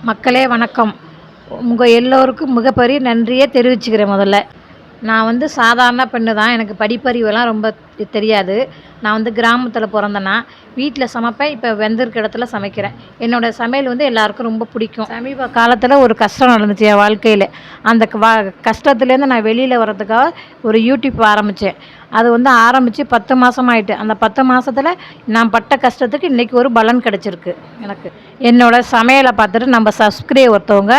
மக்களே வணக்கம். உங்கள் எல்லோருக்கும் மிகப்பெரிய நன்றியை தெரிவிச்சுக்கிறேன். முதல்ல நான் சாதாரண பெண்ணு தான். எனக்கு படிப்பறிவெல்லாம் ரொம்ப தெரியாது. நான் கிராமத்தில் பிறந்தேன்னா வீட்டில் சமைப்பேன். இப்போ வெந்திருக்க இடத்துல சமைக்கிறேன். என்னோடய சமையல் எல்லாருக்கும் ரொம்ப பிடிக்கும். சமீப காலத்தில் ஒரு கஷ்டம் நடந்துச்சு என் வாழ்க்கையில். அந்த கஷ்டத்துலேருந்து நான் வெளியில் வர்றதுக்காக ஒரு யூடியூப் ஆரம்பித்தேன். அது ஆரம்பித்து 10 மாதம் ஆயிட்டு. அந்த 10 மாதத்தில் நான் பட்ட கஷ்டத்துக்கு இன்றைக்கி ஒரு பலன் கிடச்சிருக்கு எனக்கு. என்னோடய சமையலை பார்த்துட்டு நம்ம சப்ஸ்கிரைப் ஒருத்தவங்க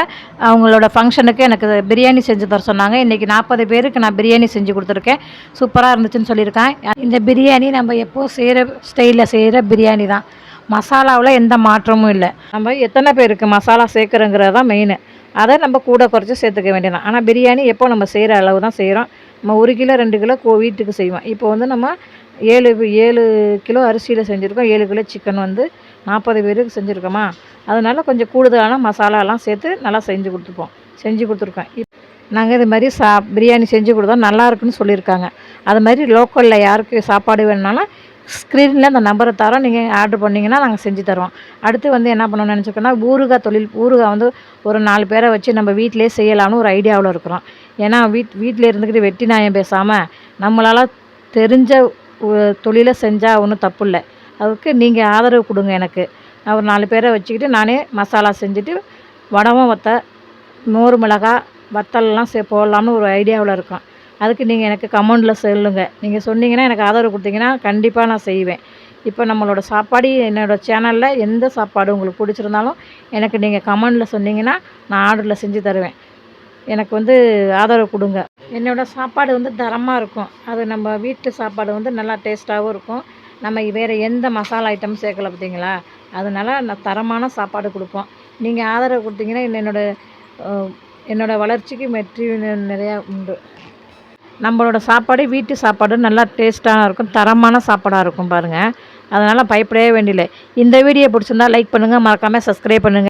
அவங்களோட ஃபங்க்ஷனுக்கு எனக்கு பிரியாணி செஞ்சு தர சொன்னாங்க. இன்றைக்கி 40 பேருக்கு நான் பிரியாணி செஞ்சு கொடுத்துருக்கேன். சூப்பராக இருந்துச்சுன்னு சொல்லியிருக்கேன். இந்த பிரியாணி நம்ம எப்போது செய்கிற ஸ்டைலில் செய்கிற பிரியாணி தான். மசாலாவில் எந்த மாற்றமும் இல்லை. நம்ம எத்தனை பேருக்கு மசாலா சேர்க்குறோங்கிறது தான் மெயின். அதை நம்ம கூட குறைச்சி சேர்த்துக்க வேண்டியதான். ஆனால் பிரியாணி எப்போ நம்ம செய்கிற அளவு தான் செய்கிறோம். நம்ம 1 கிலோ 2 கிலோ வீட்டுக்கு செய்வோம். இப்போ நம்ம 7 கிலோ அரிசியில் செஞ்சுருக்கோம். 7 கிலோ சிக்கன் 40 பேருக்கு செஞ்சுருக்கோமா. அதனால் கொஞ்சம் கூடுதலான மசாலாலாம் சேர்த்து நல்லா செஞ்சு கொடுத்துருக்கோம். நாங்கள் இது மாதிரி பிரியாணி செஞ்சு கொடுத்தோம், நல்லா இருக்குன்னு சொல்லியிருக்காங்க. அது மாதிரி லோக்கலில் யாருக்கு சாப்பாடு வேணுனாலும் ஸ்க்ரீனில் அந்த நம்பரை தரோம். நீங்கள் ஆர்டர் பண்ணிங்கன்னா நாங்கள் செஞ்சு தருவோம். அடுத்து என்ன பண்ணணும்னு நினச்சிருக்கோன்னா ஊறுகாய் ஒரு 4 பேரை வச்சு நம்ம வீட்டிலே செய்யலாம்னு ஒரு ஐடியாவில் இருக்கிறோம். ஏன்னா வீட்டில் இருந்துக்கிட்டு வெட்டி நியாயம் பேசாமல் நம்மளால் தெரிஞ்ச தொழிலை செஞ்சால் ஒன்றும் தப்பு இல்லை. அதுக்கு நீங்கள் ஆதரவு கொடுங்க எனக்கு. நான் ஒரு 4 பேரை வச்சுக்கிட்டு நானே மசாலா செஞ்சுட்டு வடகம் மோர் மிளகாய் வத்தல்லாம் போடலாம்னு ஒரு ஐடியாவில் இருக்கோம். அதுக்கு நீங்கள் எனக்கு கமெண்டில் சொல்லுங்கள். நீங்கள் சொன்னீங்கன்னா எனக்கு ஆதரவு கொடுத்தீங்கன்னா கண்டிப்பாக நான் செய்வேன். இப்போ நம்மளோட சாப்பாடு என்னோடய சேனலில் எந்த சாப்பாடு உங்களுக்கு பிடிச்சிருந்தாலும் எனக்கு நீங்கள் கமெண்டில் சொன்னீங்கன்னா நான் ஆர்டரில் செஞ்சு தருவேன். எனக்கு ஆதரவு கொடுங்க. என்னோடய சாப்பாடு தரமாக இருக்கும். அது நம்ம வீட்டு சாப்பாடு நல்லா டேஸ்ட்டாகவும் இருக்கும். நம்ம வேறு எந்த மசாலா ஐட்டமும் சேர்க்கல பார்த்தீங்களா. அதனால் நான் தரமான சாப்பாடு கொடுப்போம். நீங்கள் ஆதரவு கொடுத்தீங்கன்னா என்னோடய வளர்ச்சிக்கு வெற்றி நிறையா உண்டு. நம்மளோட சாப்பாடு வீட்டு சாப்பாடு நல்லா டேஸ்ட்டாக இருக்கும், தரமான சாப்பாடாக இருக்கும் பாருங்கள். அதனால் பயப்படவே வேண்டியதில்லை. இந்த வீடியோ பிடிச்சிருந்தா லைக் பண்ணுங்கள், மறக்காமல் சப்ஸ்கிரைப் பண்ணுங்கள்.